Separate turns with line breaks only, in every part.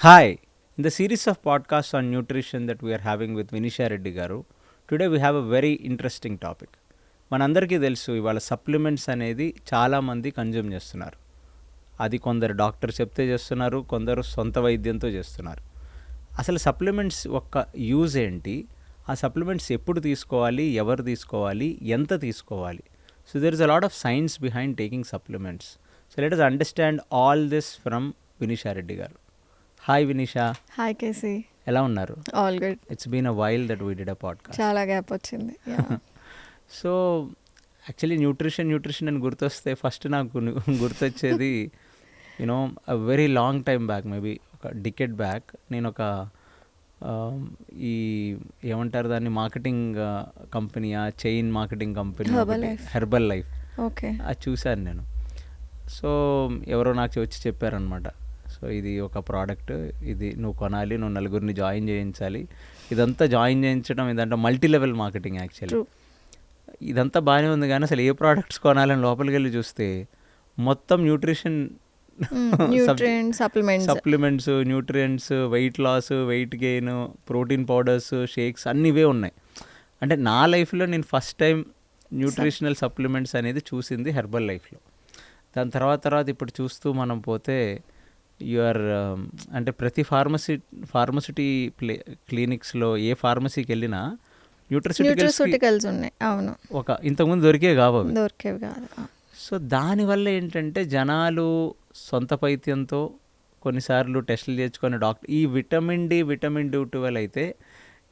Hi, in the series of podcasts on nutrition that we are having with Vinisha Reddy Garu, today we have a very interesting topic. మనందరికీ తెలుసు ఇవాళ supplements అనేది చాలామంది consume చేస్తున్నారు. అది కొందరు doctor చెప్తే చేస్తున్నారు, కొందరు సొంత వైద్యంతో చేస్తున్నారు. అసలు సప్లిమెంట్స్ యొక్క యూజ్ ఏంటి, ఆ సప్లిమెంట్స్ ఎప్పుడు తీసుకోవాలి, ఎవరు తీసుకోవాలి, ఎంత తీసుకోవాలి? So there is a lot of science behind taking supplements. So let us understand all this from Vinisha Reddy గారు. హాయ్ వినిషా.
Hi KC.
ఎలా ఉన్నారు?
All good.
It's been a while that we did a podcast.
చాలా gap వచ్చింది.
So actually nutrition అని గుర్తొస్తే first నాకు గుర్తొచ్చేది you know a very long time back, maybe ఒక డికెడ్ బ్యాక్, నేను ఒక ఈ ఏమంటారు దాన్ని, మార్కెటింగ్ కంపెనీయా, chain marketing company, herbal life,
okay,
అది చూశాను నేను. సో ఎవరో నాకు వచ్చి చెప్పారనమాట, సో ఇది ఒక ప్రోడక్ట్, ఇది నువ్వు కొనాలి, నువ్వు నలుగురిని జాయిన్ చేయించాలి. ఇదంతా జాయిన్ చేయించడం ఇదంటే మల్టీ లెవెల్ మార్కెటింగ్ యాక్చువల్లీ. ఇదంతా బాగానే ఉంది కానీ అసలు ఏ ప్రోడక్ట్స్ కొనాలని లోపలికి వెళ్ళి చూస్తే మొత్తం nutrition supplements, nutrients, weight loss, weight gain, protein powders, shakes అన్నీ ఇవే ఉన్నాయి. అంటే నా లైఫ్లో నేను ఫస్ట్ టైం న్యూట్రిషనల్ సప్లిమెంట్స్ అనేది చూసింది హెర్బల్ లైఫ్లో. దాని తర్వాత ఇప్పుడు చూస్తూ మనం పోతే యూఆర్ అంటే ప్రతి ఫార్మసిటీ క్లినిక్స్లో ఏ ఫార్మసీకి వెళ్ళినా
న్యూట్రిసిటికల్స్ ఉన్నాయి. అవును,
ఒక ఇంతకుముందు దొరికేవి కాదు. సో దానివల్ల ఏంటంటే జనాలు సొంత పైత్యంతో కొన్నిసార్లు టెస్టులు చేసుకొని డాక్టర్ ఈ విటమిన్ డి, విటమిన్ B12 అయితే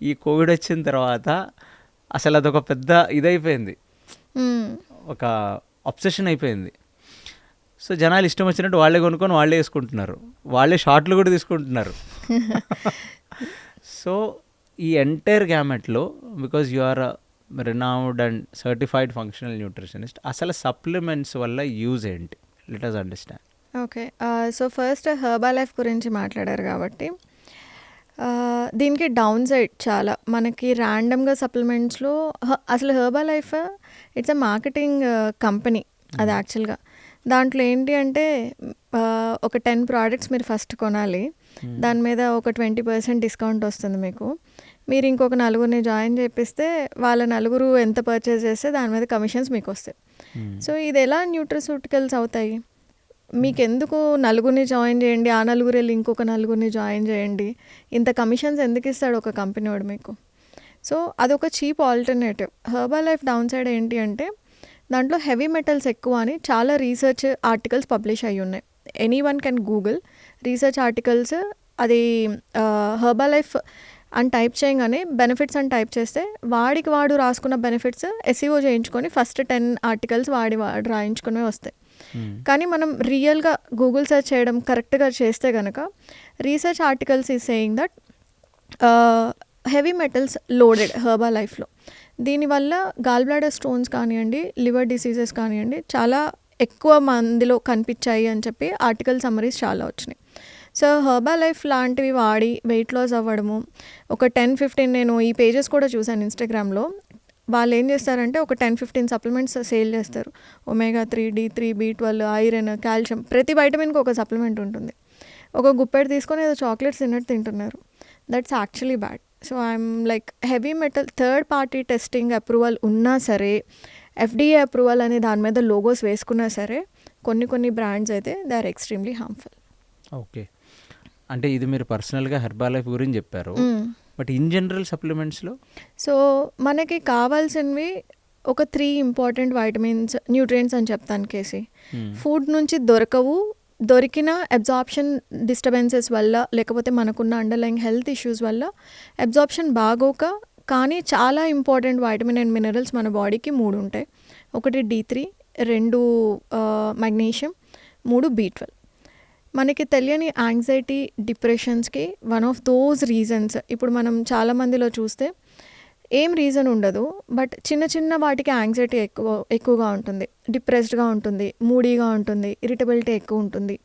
ఈ కోవిడ్ వచ్చిన తర్వాత అసలు అదొక పెద్ద ఇదైపోయింది, ఒక అబ్సెషన్ అయిపోయింది. సో జనాలు ఇష్టం వచ్చినట్టు వాళ్ళే కొనుక్కొని వాళ్ళే వేసుకుంటున్నారు, వాళ్ళే షార్ట్లు కూడా తీసుకుంటున్నారు. సో ఈ ఎంటైర్ గ్యామెట్లో, because you are renowned and certified functional nutritionist, అసలు సప్లిమెంట్స్ వల్ల యూజ్ ఏంటి? Let us understand.
Okay, so first Herbalife గురించి మాట్లాడారు కాబట్టి దీనికి డౌన్ సైడ్ చాలా మనకి ర్యాండమ్గా సప్లిమెంట్స్లో అసలు herbal life it's a marketing company. అది యాక్చువల్గా దాంట్లో ఏంటి అంటే ఒక 10 ప్రోడక్ట్స్ మీరు ఫస్ట్ కొనాలి, దాని మీద ఒక 20% డిస్కౌంట్ వస్తుంది మీకు. మీరు ఇంకొక నలుగురిని జాయిన్ చేపిస్తే వాళ్ళ నలుగురు ఎంత పర్చేస్ చేస్తే దాని మీద కమిషన్స్ మీకు వస్తాయి. సో ఇది ఎలా న్యూట్రిసూటికల్స్ అవుతాయి? మీకు ఎందుకు నలుగురిని జాయిన్ చేయండి, ఆ నలుగురు వెళ్ళి ఇంకొక నలుగురిని జాయిన్ చేయండి, ఇంత కమిషన్స్ ఎందుకు ఇస్తాడు ఒక కంపెనీ వాడు మీకు? సో అదొక cheap alternative. Herbal life down side ఏంటి అంటే దాంట్లో హెవీ మెటల్స్ ఎక్కువ అని చాలా రీసెర్చ్ ఆర్టికల్స్ పబ్లిష్ అయ్యి ఉన్నాయి. Any one can Google research articles. అది హెర్బల్ లైఫ్ అని టైప్ చేయగానే బెనిఫిట్స్ అని టైప్ చేస్తే వాడు రాసుకున్న బెనిఫిట్స్ SEO చేయించుకొని ఫస్ట్ 10 ఆర్టికల్స్ వాడు రాయించుకునే వస్తాయి. కానీ మనం రియల్గా గూగుల్ సెర్చ్ చేయడం కరెక్ట్గా చేస్తే కనుక research articles is saying that heavy metals loaded herbal లైఫ్లో. దీనివల్ల గాల్ బ్లాడర్ స్టోన్స్ కానివ్వండి, లివర్ డిసీజెస్ కానివ్వండి చాలా ఎక్కువ మందిలో కనిపించాయి అని చెప్పి ఆర్టికల్ సమ్మరీస్ చాలా వచ్చినాయి. సో హెర్బల్ లైఫ్ లాంటివి వాడి వెయిట్ లాస్ అవ్వడము, ఒక 10-15 నేను ఈ పేజెస్ కూడా చూశాను ఇన్స్టాగ్రామ్లో. వాళ్ళు ఏం చేస్తారంటే ఒక 10-15 సప్లిమెంట్స్ సేల్ చేస్తారు. omega-3, D3, B12, iron, calcium, ప్రతి వైటమిన్కి ఒక సప్లిమెంట్ ఉంటుంది. ఒక గుప్పెడు తీసుకొని ఏదో చాక్లెట్స్ తిన్నట్టు తింటున్నారు. That's actually bad. So I'm like heavy metal third party testing approval ఉన్నా సరే, FDA అప్రూవల్ అనే దాని మీద లోగోస్ వేసుకున్నా సరే, కొన్ని బ్రాండ్స్ అయితే they are extremely harmful.
Okay, అంటే ఇది మీరు పర్సనల్గా హెర్బల్ లైఫ్ గురించి చెప్పారు, బట్ ఇన్ జనరల్ సప్లిమెంట్స్లో
సో మనకి కావాల్సినవి ఒక 3 ఇంపార్టెంట్ వైటమిన్స్, న్యూట్రియంట్స్ అని చెప్తాను కేసి. ఫుడ్ నుంచి దొరికిన అబ్జార్ప్షన్ డిస్టర్బెన్సెస్ వల్ల, లేకపోతే మనకున్న అండర్లైన్ హెల్త్ ఇష్యూస్ వల్ల అబ్జార్ప్షన్ బాగోక, కానీ చాలా ఇంపార్టెంట్ వైటమిన్ అండ్ మినరల్స్ మన బాడీకి 3 ఉంటాయి. ఒకటి D3, 2 మెగ్నీషియం, 3 B12. మనకి తెలియని యాంగ్జైటీ, డిప్రెషన్స్కి వన్ ఆఫ్ దోస్ రీజన్స్. ఇప్పుడు మనం చాలామందిలో చూస్తే ఏం రీజన్ ఉండదు, బట్ చిన్న వాటికి యాంగ్జైటీ ఎక్కువగా ఉంటుంది, డిప్రెస్డ్గా ఉంటుంది, మూడీగా ఉంటుంది, ఇరిటబిలిటీ ఎక్కువ ఉంటుంది.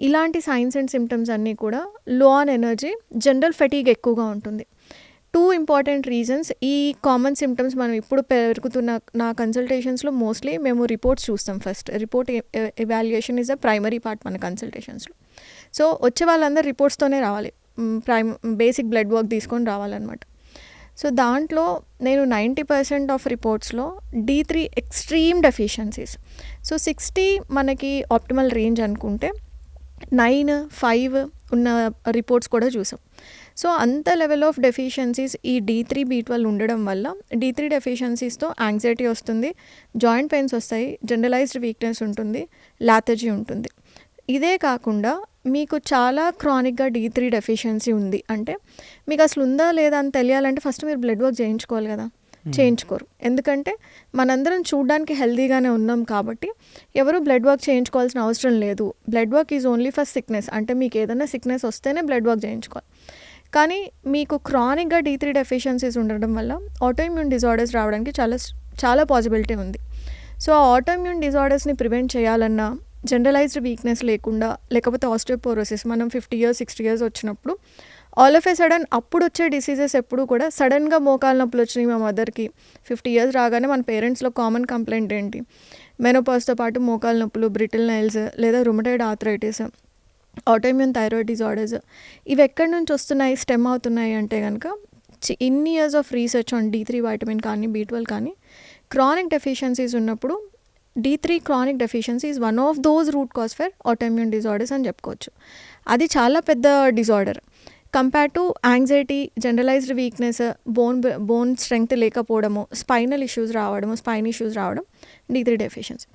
ఇలాంటి సైన్స్ అండ్ సిమ్టమ్స్ అన్నీ కూడా లో ఆన్ ఎనర్జీ, జనరల్ ఫెటీగ్ ఎక్కువగా ఉంటుంది. 2 ఇంపార్టెంట్ రీజన్స్. ఈ కామన్ సిమ్టమ్స్ మనం ఇప్పుడు పెరుగుతున్న నా కన్సల్టేషన్స్లో మోస్ట్లీ మేము రిపోర్ట్స్ చూస్తాం. First report evaluation is a primary part మన కన్సల్టేషన్స్లో. సో వచ్చే వాళ్ళందరూ రిపోర్ట్స్తోనే రావాలి, బేసిక్ బ్లడ్ వర్క్ తీసుకొని రావాలన్నమాట. సో దాంట్లో నేను 90% ఆఫ్ రిపోర్ట్స్లో D3 ఎక్స్ట్రీమ్ డెఫిషియన్సీస్. సో 60 మనకి ఆప్టిమల్ రేంజ్ అనుకుంటే 9, 5 ఉన్న రిపోర్ట్స్ కూడా చూసాం. సో అంత లెవెల్ ఆఫ్ డెఫిషియన్సీస్ ఈ D3, B12 ఉండడం వల్ల D3 డెఫిషియన్సీస్తో యాంగ్జైటీ వస్తుంది, జాయింట్ పెయిన్స్ వస్తాయి, జనరలైజ్డ్ వీక్నెస్ ఉంటుంది, లాథర్జీ ఉంటుంది. ఇదే కాకుండా మీకు చాలా క్రానిక్గా D3 డెఫిషియన్సీ ఉంది అంటే మీకు అసలు ఉందా లేదా అని తెలియాలంటే ఫస్ట్ మీరు బ్లడ్ వర్క్ చేయించుకోవాలి కదా. చేయించుకోరు, ఎందుకంటే మనందరం చూడడానికి హెల్తీగానే ఉన్నాం కాబట్టి ఎవరు బ్లడ్ వర్క్ చేయించుకోవాల్సిన అవసరం లేదు. Blood work is only for sickness, అంటే మీకు ఏదైనా సిక్నెస్ వస్తేనే బ్లడ్ వర్క్ చేయించుకోవాలి. కానీ మీకు క్రానిక్గా D3 డెఫిషియన్సీస్ ఉండడం వల్ల ఆటోఇమ్యూన్ డిజార్డర్స్ రావడానికి చాలా పాసిబిలిటీ ఉంది. సో ఆ ఆటోఇమ్యూన్ డిజార్డర్స్ని ప్రివెంట్ చేయాలన్నా, జనరలైజ్డ్ వీక్నెస్ లేకుండా, లేకపోతే ఆస్టియోపోరోసిస్ మనం 50 years 60 years వచ్చినప్పుడు ఆల్ ఆఫ్ ఏ సడన్ అప్పుడు వచ్చే డిసీజెస్ ఎప్పుడు కూడా సడన్గా మోకాలు నొప్పులు వచ్చినాయి మా మదర్కి 50 years రాగానే మన పేరెంట్స్లో కామన్ కంప్లైంట్ ఏంటి, మెనోపాజ్తో పాటు మోకాలు నొప్పులు, బ్రిటిల్ నైల్స్ లేదా rheumatoid arthritis, autoimmune thyroid disorders. ఇవి ఎక్కడి నుంచి వస్తున్నాయి, స్టెమ్ అవుతున్నాయి అంటే కనుక ఇన్ని years of research on D3 vitamin కానీ B12 కానీ క్రానిక్ డెఫిషియన్సీస్ ఉన్నప్పుడు D3 chronic deficiency is one of those root cause for autoimmune disorders అని చెప్పుకోవచ్చు. అది చాలా పెద్ద disorder compare to anxiety, generalised weakness, bone strength లేకపోవడము, స్పైనల్ ఇష్యూస్ రావడము, స్పైన్ ఇష్యూస్ రావడం D3 డెఫిషియన్సీ.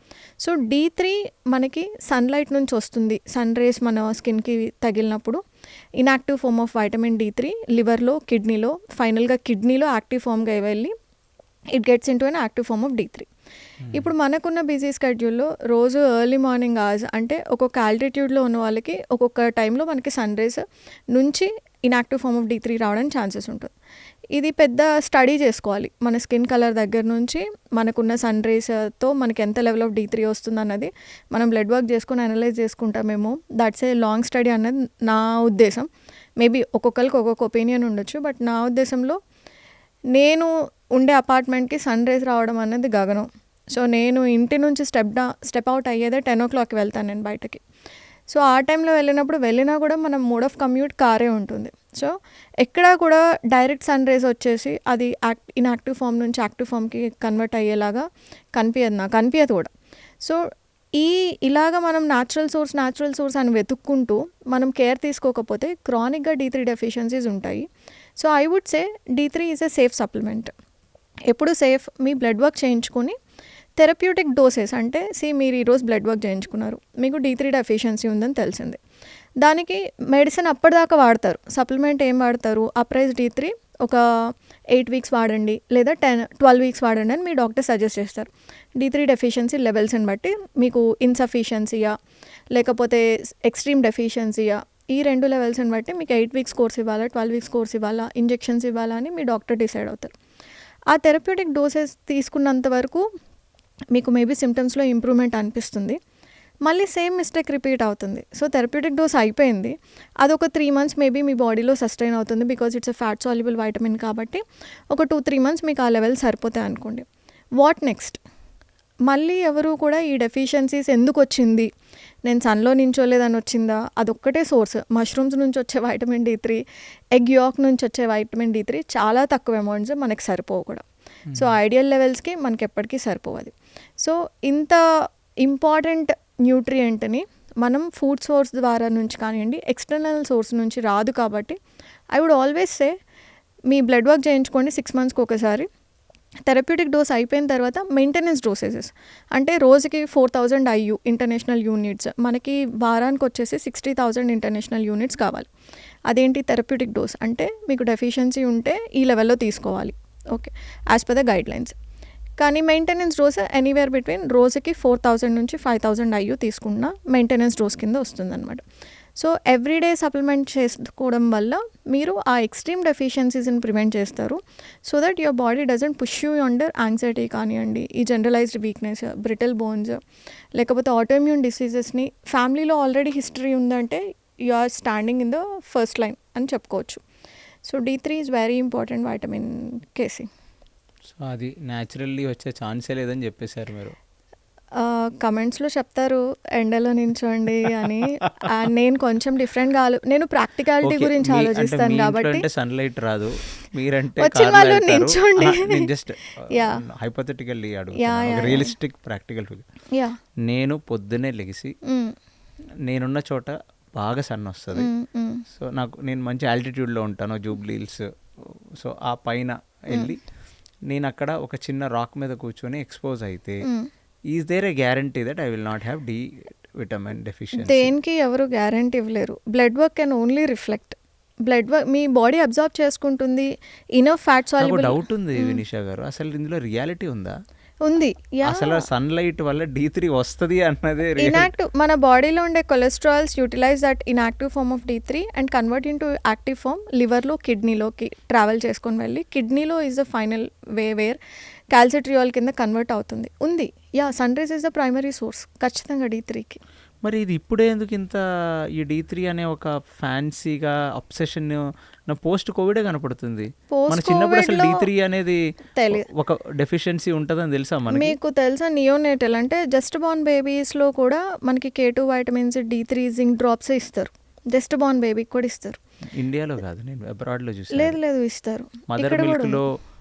సో D3 మనకి సన్లైట్ నుంచి వస్తుంది, సన్ రేస్ మన స్కిన్కి తగిలినప్పుడు inactive form of vitamin D3 లివర్లో, కిడ్నీలో, ఫైనల్గా కిడ్నీలో యాక్టివ్ ఫామ్గా వెళ్ళి it gets into an active form of D3. ఇప్పుడు మనకున్న బిజీ స్కెడ్యూల్లో రోజు ఎర్లీ మార్నింగ్ అవర్స్ అంటే ఒక్కొక్క ఆల్టిట్యూడ్లో ఉన్న వాళ్ళకి ఒక్కొక్క టైంలో మనకి సన్ రేస్ నుంచి ఇన్యాక్టివ్ ఫామ్ ఆఫ్ D3 రావడానికి ఛాన్సెస్ ఉంటుంది. ఇది పెద్ద స్టడీ చేసుకోవాలి, మన స్కిన్ కలర్ దగ్గర నుంచి మనకున్న సన్ రేస్తో మనకి ఎంత లెవెల్ ఆఫ్ D3 వస్తుంది అన్నది మనం బ్లడ్ వర్క్ చేసుకొని అనలైజ్ చేసుకుంటామేమో. దట్స్ ఏ లాంగ్ స్టడీ అన్నది నా ఉద్దేశం. మేబీ ఒక్కొక్కరికి ఒక్కొక్క ఒపీనియన్ ఉండొచ్చు, బట్ నా ఉద్దేశంలో నేను ఉండే అపార్ట్మెంట్కి సన్ రేస్ రావడం అన్నది గగనం. సో నేను ఇంటి నుంచి స్టెప్ అవుట్ అయ్యేదే 10 o'clock వెళ్తాను నేను బయటకి. సో ఆ టైంలో వెళ్ళినా కూడా మనం మోడ్ ఆఫ్ కమ్యూట్ కారే ఉంటుంది. సో ఎక్కడా కూడా డైరెక్ట్ సన్ రేస్ వచ్చేసి అది ఇన్యాక్టివ్ ఫామ్ నుంచి యాక్టివ్ ఫామ్కి కన్వర్ట్ అయ్యేలాగా కనిపించదు కూడా. సో ఇలాగా మనం న్యాచురల్ సోర్స్ అని వెతుక్కుంటూ మనం కేర్ తీసుకోకపోతే క్రానిక్గా D3 డెఫిషియన్సీస్ ఉంటాయి. So I would say D3 is a safe supplement. ఎప్పుడు సేఫ్, మీ బ్లడ్ వర్క్ చేయించుకొని థెరప్యూటిక్ డోసెస్ అంటే మీరు ఈరోజు బ్లడ్ వర్క్ చేయించుకున్నారు, మీకు D3 డెఫిషియన్సీ ఉందని తెలిసింది, దానికి మెడిసిన్ అప్పటిదాకా వాడతారు. సప్లిమెంట్ ఏం వాడతారు, అప్రైజ్ D3 ఒక 8 weeks వాడండి లేదా 12 weeks వాడండి అని మీ డాక్టర్ సజెస్ట్ చేస్తారు. D3 డెఫిషియన్సీ లెవెల్స్ని బట్టి మీకు ఇన్సఫిషియన్సీయా లేకపోతే ఎక్స్ట్రీమ్ డెఫిషియన్సీయా, ఈ 2 లెవెల్స్ని బట్టి మీకు 8 weeks కోర్స్ ఇవ్వాలా, 12 weeks కోర్స్ ఇవ్వాలా, ఇంజెక్షన్స్ ఇవ్వాలా అని మీ డాక్టర్ డిసైడ్ అవుతారు. ఆ థెరప్యూటిక్ డోసెస్ తీసుకున్నంత వరకు మీకు మేబీ సిమ్టమ్స్లో ఇంప్రూవ్మెంట్ అనిపిస్తుంది, మళ్ళీ సేమ్ మిస్టేక్ రిపీట్ అవుతుంది. సో థెరప్యూటిక్ డోస్ అయిపోయింది, అదొక 3 months మేబీ మీ బాడీలో సస్టైన్ అవుతుంది, because it's a fat soluble vitamin కాబట్టి ఒక 2-3 months మీకు ఆ లెవెల్ సరిపోతాయి అనుకోండి. What next? మళ్ళీ ఎవరు కూడా ఈ డెఫిషియన్సీస్ ఎందుకు వచ్చింది, నేను సన్లో నించోలేదని వచ్చిందా, అదొక్కటే సోర్స్. మష్రూమ్స్ నుంచి వచ్చే వైటమిన్ D3, ఎగ్ యాక్ నుంచి వచ్చే వైటమిన్ D3 చాలా తక్కువ అమౌంట్స్, మనకి సరిపోవు కూడా. సో ఐడియల్ లెవెల్స్కి మనకి ఎప్పటికీ సరిపోవాలి. సో ఇంత ఇంపార్టెంట్ న్యూట్రియంట్ని మనం ఫుడ్ సోర్స్ ద్వారా నుంచి కానివ్వండి, ఎక్స్టర్నల్ సోర్స్ నుంచి రాదు కాబట్టి ఐ వుడ్ ఆల్వేస్ సే మీ బ్లడ్ వర్క్ చేయించుకోండి 6 monthsకి ఒకసారి. థెరప్యూటిక్ డోస్ అయిపోయిన తర్వాత మెయింటెనెన్స్ డోసేసెస్ అంటే రోజుకి 4,000 IU ఇంటర్నేషనల్ యూనిట్స్, మనకి వారానికి వచ్చేసి 60,000 ఇంటర్నేషనల్ యూనిట్స్ కావాలి. అదేంటి థెరప్యూటిక్ డోస్ అంటే మీకు డెఫిషియన్సీ ఉంటే ఈ లెవెల్లో తీసుకోవాలి, okay, as per the guide lines. కానీ మెయింటెనెన్స్ డోస్ ఎనీవేర్ బిట్వీన్ రోజుకి 4,000 నుంచి 5,000 IU తీసుకున్న మెయింటెనెన్స్ డోస్ కింద వస్తుందన్నమాట. సో ఎవ్రీడే సప్లిమెంట్ చేసుకోవడం వల్ల మీరు ఆ ఎక్స్ట్రీమ్ డెఫిషియన్సీస్ని ప్రివెంట్ చేస్తారు. So that your body doesn't push you under anxiety కానివ్వండి, ఈ జనరలైజ్డ్ వీక్నెస్, బ్రిటిల్ బోన్స్, లేకపోతే ఆటోఇమ్యూన్ డిసీజెస్ని ఫ్యామిలీలో ఆల్రెడీ హిస్టరీ ఉందంటే you are standing in the first line అని చెప్పుకోవచ్చు. So D3 is very important vitamin KC.
So అది naturally వచ్చే ఛాన్సే లేదని చెప్పేశారు మీరు.
కమెంట్స్లో చెప్తారు ఎండలో నించోండి అని. నేను కొంచెం డిఫరెంట్గా నేను ప్రాక్టికాలిటీ గురించి ఆలోచిస్తాను కాబట్టి
అంటే సన్లైట్ రాదు, మీరంటే
వచ్చిన వాళ్ళు నించోండి.
నేను జస్ట్
Yeah.
హైపోథెటికల్లీ
Yeah,
అడుగుతాను,
yeah,
realistic practical figure.
Yeah
నేను పొద్దున్నే లెగిసి నేనున్న చోట బాగా సన్ వస్తుంది. సో నేను మంచి ఆల్టిట్యూడ్లో ఉంటాను, జూబ్లీ హిల్స్. సో ఆ పైన వెళ్ళి నేను అక్కడ ఒక చిన్న రాక్ మీద కూర్చొని ఎక్స్పోజ్ అయితే is there a guarantee that I will not have D vitamin deficiency?
దేనికి ఎవరు గ్యారంటీ ఇవ్వలేరు. Blood work can only reflect. Blood work మీ బాడీ అబ్జార్బ్ చేసుకుంటుంది. ఇనఫ్ ఫ్యాట్
నాకు
సాల్యుబుల్
డౌట్ ఉంది వినిషా గారు, అసలు ఇందులో రియాలిటీ ఉందా?
ఉంది. యా
అసలు సన్లైట్ వల్ల D3 వస్తుంది అన్నదే
ఇనాక్టివ్ మన బాడీలో ఉండే cholesterols utilise that inactive form of D3 and convert into active form లివర్లో కిడ్నీలోకి ట్రావెల్ చేసుకొని వెళ్ళి కిడ్నీలో is the final where calcitriol కింద కన్వర్ట్ అవుతుంది. ఉంది. Yeah sun rise is the primary source ఖచ్చితంగా D3కి.
మరి ఇది ఇప్పుడే ఎందుకు ఇంత ఈ D3 అనే ఒక ఫ్యాన్సీగా అబ్సెషన్ నా పోస్ట్ కోవిడే కనపడుతుంది. మన చిన్నప్పుడు అసలు D3 అనేది ఒక డెఫిషియన్సీ ఉంటుందని తెలుసా మనకి?
మీకు తెలుసా నియోనేటల్ అంటే జస్ట్ బార్న్ బేబీస్లో కూడా మనకి K2 vitamins D3 zinc drops ఇస్తారు. జస్ట్ బార్న్ బేబీకి కూడా ఇస్తారు.
ఇండియాలో కాదు, నేను అబ్రాడ్లో చూసాను.
లేదు ఇస్తారు.
మదర్ మిల్క్లో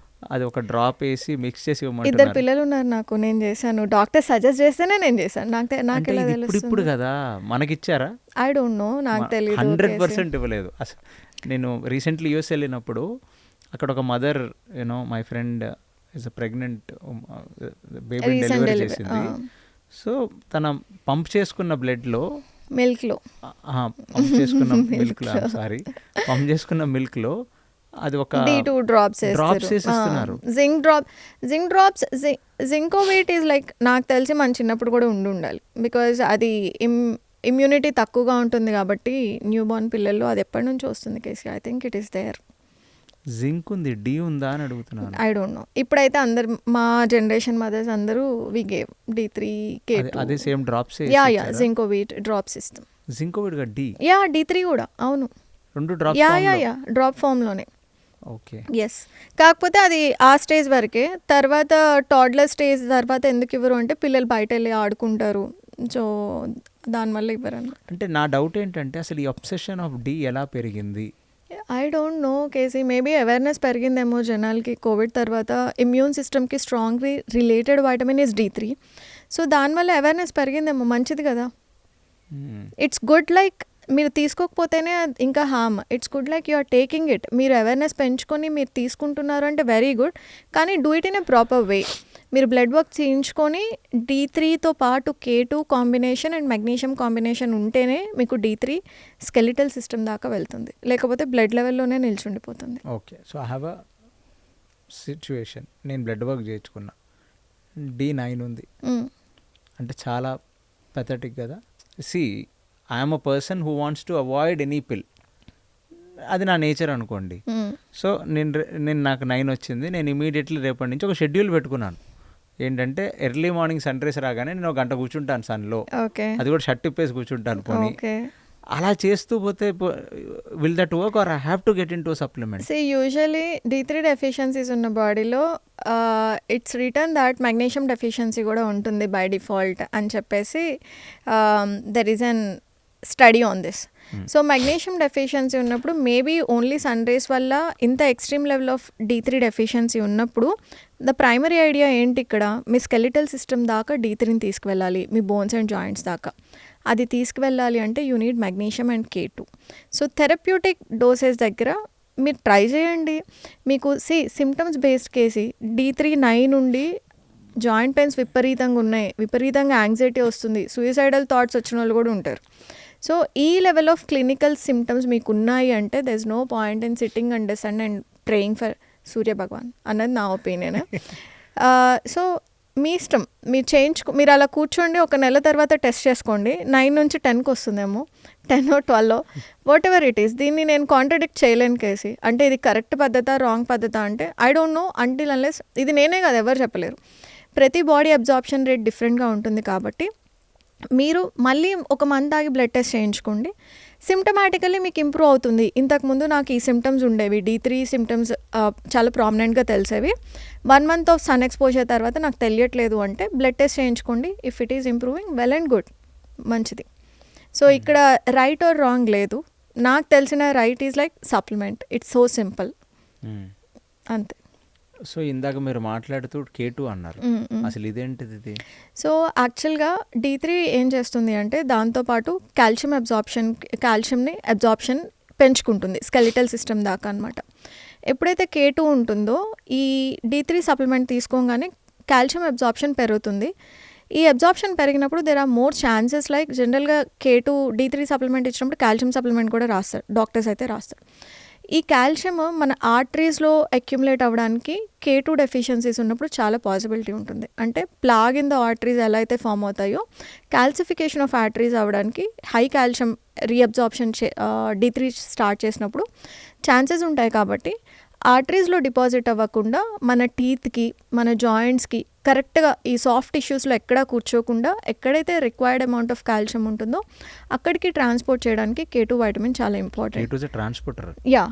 అది ఒక డ్రాప్ వేసి మిక్స్ చేసి ఇవ్వమంటున్నారు.
2 పిల్లలు ఉన్నారు నాకు, నేను చేశాను. డాక్టర్ సజెస్ట్ చేస్తేనే నేను చేశాను. నాకు ఎలా తెలుస్తుంది?
ఇప్పుడు కదా మనకిచ్చారా?
ఐ డోంట్ నో, నాకు తెలియదు.
100% ఇవ్వలేదు. అసలు నేను రీసెంట్లీ యూఎస్ వెళ్ళినప్పుడు అక్కడ ఒక mother my friend is pregnant, baby delivery చేసింది. సో తన పంప్ చేసుకున్న బ్లడ్లో
మిల్క్లో
పంప్ చేసుకున్న మిల్క్లో అది ఒక
D2 డ్రాప్స్
వేసిస్తున్నారు.
Zinc drops Zincovit is like నాకు తెలిసి మన చిన్నప్పుడు కూడా ఉండాలి. బికాజ్ అది ఇమ్యూనిటీ తక్కువగా ఉంటుంది కాబట్టి న్యూ బోర్న్ పిల్లల్లో అది ఎప్పటి నుంచి వస్తుంది KC. I think it is there.
Zinc ఉంది, డి ఉందా అని అడుగుతున్నాను.
I don't know. ఇప్పుడైతే అందరు మా జనరేషన్ మదర్స్ అందరూ వి గేవ్ D3 K2
అదే same drops.
Yeah Zincovit drops ఇస్తాం.
జింకోవేట్ గా డి,
యా D3 కూడా అవును,
2 డ్రాప్స్.
యా డ్రాప్ ఫామ్లోనే.
ఓకే.
ఎస్. కాకపోతే అది ఆ స్టేజ్ వరకే. తర్వాత టాడ్లర్ స్టేజ్ తర్వాత ఎందుకు ఇవ్వరు అంటే పిల్లలు బయట వెళ్ళి ఆడుకుంటారు. సో దానివల్ల ఇవ్వరు అన్నమాట.
అంటే నా డౌట్ ఏంటంటే అసలు ఈ అబ్సెషన్ ఆఫ్ డి ఎలా పెరిగింది?
I don't know KC. Maybe awareness పెరిగిందేమో జనాలకి కోవిడ్ తర్వాత. ఇమ్యూన్ సిస్టమ్కి strongly related vitamin is D3. So దానివల్ల అవేర్నెస్ పెరిగిందేమో. మంచిది కదా. It's good. లైక్ మీరు తీసుకోకపోతేనే ఇంకా harm. It's good like you are taking it. మీరు అవేర్నెస్ పెంచుకొని మీరు తీసుకుంటున్నారు అంటే వెరీ గుడ్. కానీ do it in a proper way. మీరు బ్లడ్ వర్క్ చేయించుకొని D3తో పాటు K2 combination and magnesium combination ఉంటేనే మీకు D3 స్కెలిటల్ సిస్టమ్ దాకా వెళ్తుంది. లేకపోతే బ్లడ్ లెవెల్లోనే నిల్చుండిపోతుంది.
Okay. So I have a situation. నేను బ్లడ్ వర్క్ చేయించుకున్నా, D9 ఉంది. అంటే చాలా పెథటిక్ కదా. I'm a person who wants to avoid any pill. అది నా నేచర్ అనుకోండి. సో నాకు 9 వచ్చింది. నేను ఇమీడియట్లీ రేపటి నుంచి ఒక షెడ్యూల్ పెట్టుకున్నాను. ఏంటంటే ఎర్లీ మార్నింగ్ సన్ రైజ్ రాగానే నేను 1 గంట కూర్చుంటాను సన్లో. అది కూడా షర్ట్ ఇప్పేసి కూర్చుంటాను. పోనీ అలా చేస్తూ పోతే will that work or I have to get in to supplement?
Usually D3 deficiencies ఉన్న బాడీలో it's return that magnesium deficiency కూడా ఉంటుంది బై డిఫాల్ట్ అని చెప్పేసి there is an study on this. So magnesium deficiency ఉన్నప్పుడు మేబీ ఓన్లీ సన్ రేస్ వల్ల ఇంత extreme level of D3 deficiency ఉన్నప్పుడు ద ప్రైమరీ ఐడియా ఏంటి ఇక్కడ, మీ స్కెలిటల్ సిస్టమ్ దాకా D3ని తీసుకువెళ్ళాలి, మీ బోన్స్ అండ్ జాయింట్స్ దాకా. అది తీసుకువెళ్ళాలి అంటే you need magnesium and K2. So therapeutic dosage దగ్గర మీరు ట్రై చేయండి. మీకు సిమ్టమ్స్ బేస్డ్ కేసి D3 9 ఉండి జాయింట్ పెయిన్స్ విపరీతంగా ఉన్నాయి, విపరీతంగా యాంగ్జైటీ వస్తుంది, సూయిసైడల్ థాట్స్ వచ్చిన వాళ్ళు కూడా ఉంటారు. సో ఈ లెవెల్ ఆఫ్ క్లినికల్ సిమ్టమ్స్ మీకు ఉన్నాయి అంటే there is no point in sitting and descend and praying for Surya Bhagwan అన్నది నా ఒపీనియన్. సో మీ ఇష్టం, మీరు అలా కూర్చోండి. 1 నెల తర్వాత టెస్ట్ చేసుకోండి. 9 నుంచి 10కి వస్తుందేమో, 10 or 12 what ever it is. దీన్ని నేను కాంట్రడిక్ట్ చేయలేను కేసి. అంటే ఇది కరెక్ట్ పద్ధత రాంగ్ పద్ధత అంటే I don't no until unless. ఇది నేనే కాదు, ఎవరు చెప్పలేరు. ప్రతి బాడీ అబ్జార్ప్షన్ రేట్ డిఫరెంట్గా ఉంటుంది కాబట్టి మీరు మళ్ళీ 1 మంత్ ఆగి బ్లడ్ టెస్ట్ చేయించుకోండి. సిమ్టమాటికల్లీ మీకు ఇంప్రూవ్ అవుతుంది. ఇంతకుముందు నాకు ఈ సిమ్టమ్స్ ఉండేవి, D3 సిమ్టమ్స్ చాలా ప్రామినెంట్గా తెలిసేవి. 1 month ఆఫ్ సన్ ఎక్స్పోజర్ తర్వాత నాకు తెలియట్లేదు అంటే బ్లడ్ టెస్ట్ చేయించుకోండి. If it is improving, well and good, మంచిది. సో ఇక్కడ రైట్ ఆర్ రాంగ్ లేదు. నాకు తెలిసిన right is like supplement. It's so simple, అంతే.
సో ఇందాక మీరు మాట్లాడుతూ K2 అన్నారు, అసలు ఇదేంటిది ఇది?
సో యాక్చువల్గా D3 ఏం చేస్తుంది అంటే దాంతోపాటు కాల్షియంని అబ్జార్ప్షన్ పెంచుకుంటుంది స్కెలిటల్ సిస్టమ్ దాకా అనమాట. ఎప్పుడైతే K2 ఉంటుందో ఈ D3 సప్లిమెంట్ తీసుకోగానే కాల్షియం అబ్జార్ప్షన్ పెరుగుతుంది. ఈ అబ్జార్ప్షన్ పెరిగినప్పుడు there are more chances like జనరల్గా K2 D3 సప్లిమెంట్ ఇచ్చినప్పుడు కాల్షియం సప్లిమెంట్ కూడా రాస్తారు, డాక్టర్స్ అయితే రాస్తారు. ఈ కాల్షియం మన ఆర్టరీస్లో అక్యుములేట్ అవ్వడానికి K2 డెఫిషియన్సీస్ ఉన్నప్పుడు చాలా పాసిబిలిటీ ఉంటుంది. అంటే ప్లాగ్ ఇన్ ద ఆర్టరీస్ ఎలా అయితే ఫామ్ అవుతాయో కాల్సిఫికేషన్ ఆఫ్ ఆర్టరీస్ అవ్వడానికి high calcium reabsorption D3 start చేసినప్పుడు ఛాన్సెస్ ఉంటాయి. కాబట్టి ఆర్టరీస్లో డిపాజిట్ అవ్వకుండా మన టీత్కి, మన జాయింట్స్కి కరెక్ట్గా ఈ సాఫ్ట్ టిష్యూస్లో ఎక్కడా కూర్చోకుండా ఎక్కడైతే రిక్వైర్డ్ అమౌంట్ ఆఫ్ కాల్షియం ఉంటుందో అక్కడికి ట్రాన్స్పోర్ట్ చేయడానికి K2 వైటమిన్ చాలా important.
K2 transporter?
Yeah,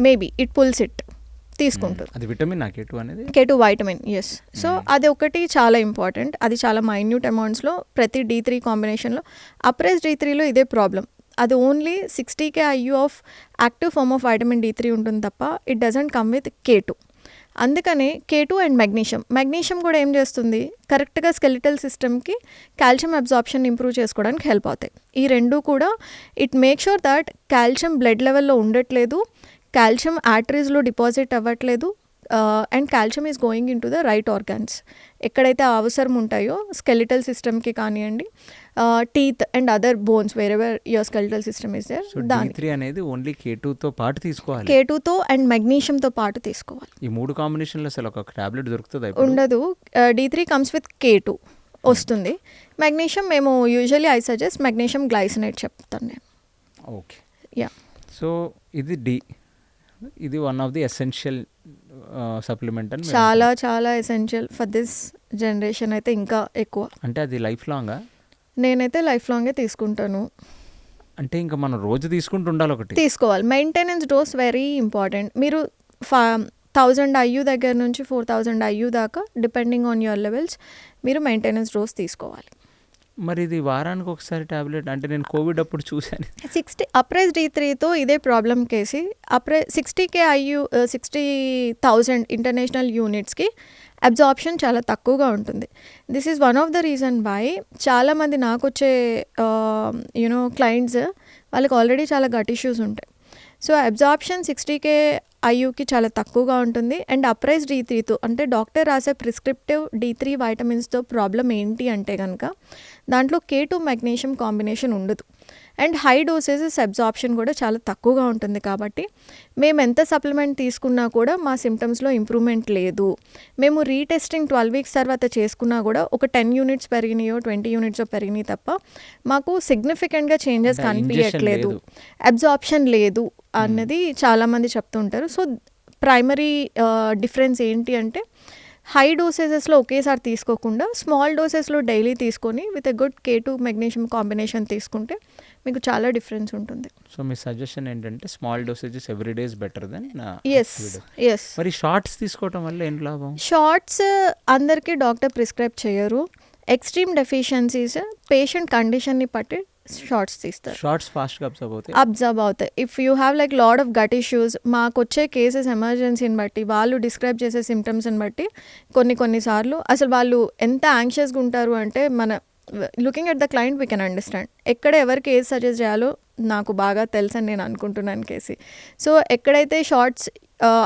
maybe it pulls it, తీసుకుంటుంది.
అది విటమిన్ K2 అనేది?
K2 vitamin, yes. సో అది ఒకటి చాలా ఇంపార్టెంట్. అది చాలా మైన్యూట్ అమౌంట్స్లో ప్రతి D3 కాంబినేషన్లో. అప్రైజ్ D3లో ఇదే ప్రాబ్లం. అది only 60 IU of active form of vitamin D3 ఉంటుంది తప్ప it doesn't come with K2. అందుకనే K2 అండ్ మెగ్నీషియం కూడా ఏం చేస్తుంది, కరెక్ట్గా స్కెలిటల్ సిస్టమ్కి కాల్షియం అబ్జార్ప్షన్ ఇంప్రూవ్ చేసుకోవడానికి హెల్ప్ అవుతాయి. ఈ రెండు కూడా it make sure that calcium blood లెవెల్లో ఉండట్లేదు, కాల్షియం ఆర్టరీస్లో డిపాజిట్ అవ్వట్లేదు, and calcium is going in to the right organs. ఎక్కడైతే అవసరం ఉంటాయో స్కెలిటల్ సిస్టమ్కి కానివ్వండి, teeth and other bones wherever your skeletal system is there.
D3 అనేది ఓన్లీ K2తో పాటు తీసుకోవాలి?
K2తో అండ్ మెగ్నీషియంతో పాటు తీసుకోవాలి.
ఈ 3 కాంబినేషన్లో అసలు ఒక టాబ్లెట్ దొరుకుతుందా?
ఉండదు. D3 కమ్స్ విత్ K2 వస్తుంది. మెగ్నీషియం మేము usually I suggest magnesium glycinate చెప్తాను నేను.
Okay,
yeah.
సో ఇది one of the essential supplement అని
చాలా చాలా ఎసెన్షియల్ ఫర్ దిస్ జనరేషన్. అయితే ఇంకా ఎక్కువ.
అంటే అది లైఫ్ లాంగా?
నేనైతే లైఫ్ లాంగే తీసుకుంటాను.
అంటే ఇంకా మనం రోజు తీసుకుంటూ ఉండాలి? ఒకటి
తీసుకోవాలి. Maintenance dose very important. మీరు 1000 IU దగ్గర నుంచి 4000 IU దాకా డిపెండింగ్ ఆన్ యువర్ లెవెల్స్ మీరు మెయింటెనెన్స్ డోస్ తీసుకోవాలి.
మరి ఇది వారానికి ఒకసారి టాబ్లెట్? అంటే నేను కోవిడ్ అప్పుడు చూశాను.
అప్రైజ్ D3తో ఇదే ప్రాబ్లం కేసి 60,000 ఇంటర్నేషనల్ యూనిట్స్కి అబ్జార్ప్షన్ చాలా తక్కువగా ఉంటుంది. This is one of the reason why చాలామంది నాకు వచ్చే క్లయింట్స్ వాళ్ళకి ఆల్రెడీ చాలా గట్ ఇష్యూస్ ఉంటాయి. సో అబ్జార్ప్షన్ 60K IUకి చాలా తక్కువగా ఉంటుంది. అండ్ అప్రైజ్ D3తో అంటే డాక్టర్ రాసే ప్రిస్క్రిప్టివ్ D3 వైటమిన్స్తో ప్రాబ్లం ఏంటి అంటే కనుక దాంట్లో K2 మెగ్నీషియం కాంబినేషన్ ఉండదు. అండ్ హై డోసేజెస్ అబ్జార్ప్షన్ కూడా చాలా తక్కువగా ఉంటుంది. కాబట్టి మేము ఎంత సప్లిమెంట్ తీసుకున్నా కూడా మా సిమ్టమ్స్లో ఇంప్రూవ్మెంట్ లేదు. మేము రీటెస్టింగ్ 12 weeks తర్వాత చేసుకున్నా కూడా ఒక 10 units పెరిగినాయో 20 units పెరిగినాయి తప్ప మాకు సిగ్నిఫికెంట్గా చేంజెస్ కనిపించట్లేదు, అబ్జార్ప్షన్ లేదు అన్నది చాలామంది చెప్తుంటారు. సో ప్రైమరీ డిఫరెన్స్ ఏంటి అంటే హై డోసేజెస్లో ఒకేసారి తీసుకోకుండా స్మాల్ డోసెస్లో డైలీ తీసుకొని with a good K2 magnesium combination తీసుకుంటే మీకు చాలా డిఫరెన్స్ ఉంటుంది.
సో మీ సజెషన్ ఏంటంటే small dosages every day is better then?
Yes.
మరి షార్ట్స్ తీసుకోవటం వల్ల ఏం లాభం?
షార్ట్స్ అందరికీ డాక్టర్ ప్రిస్క్రైబ్ చేయరు. ఎక్స్ట్రీమ్ డెఫిషియన్సీస్ పేషెంట్ కండిషన్ని బట్టి షార్ట్స్ తీస్తారు.
షార్ట్స్ ఫాస్ట్గా
అబ్జర్వ్ అవుతాయి. If you have like lot of gut issues, మాకు వచ్చే కేసెస్ ఎమర్జెన్సీని బట్టి వాళ్ళు డిస్క్రైబ్ చేసే సిమ్టమ్స్ని బట్టి కొన్నిసార్లు అసలు వాళ్ళు ఎంత యాంగ్షియస్గా ఉంటారు అంటే మన looking at the client we can understand. ఎక్కడ ఎవరికి ఏది సజెస్ట్ చేయాలో నాకు బాగా తెలుసు అని నేను అనుకుంటున్నాను కేసి. సో ఎక్కడైతే షార్ట్స్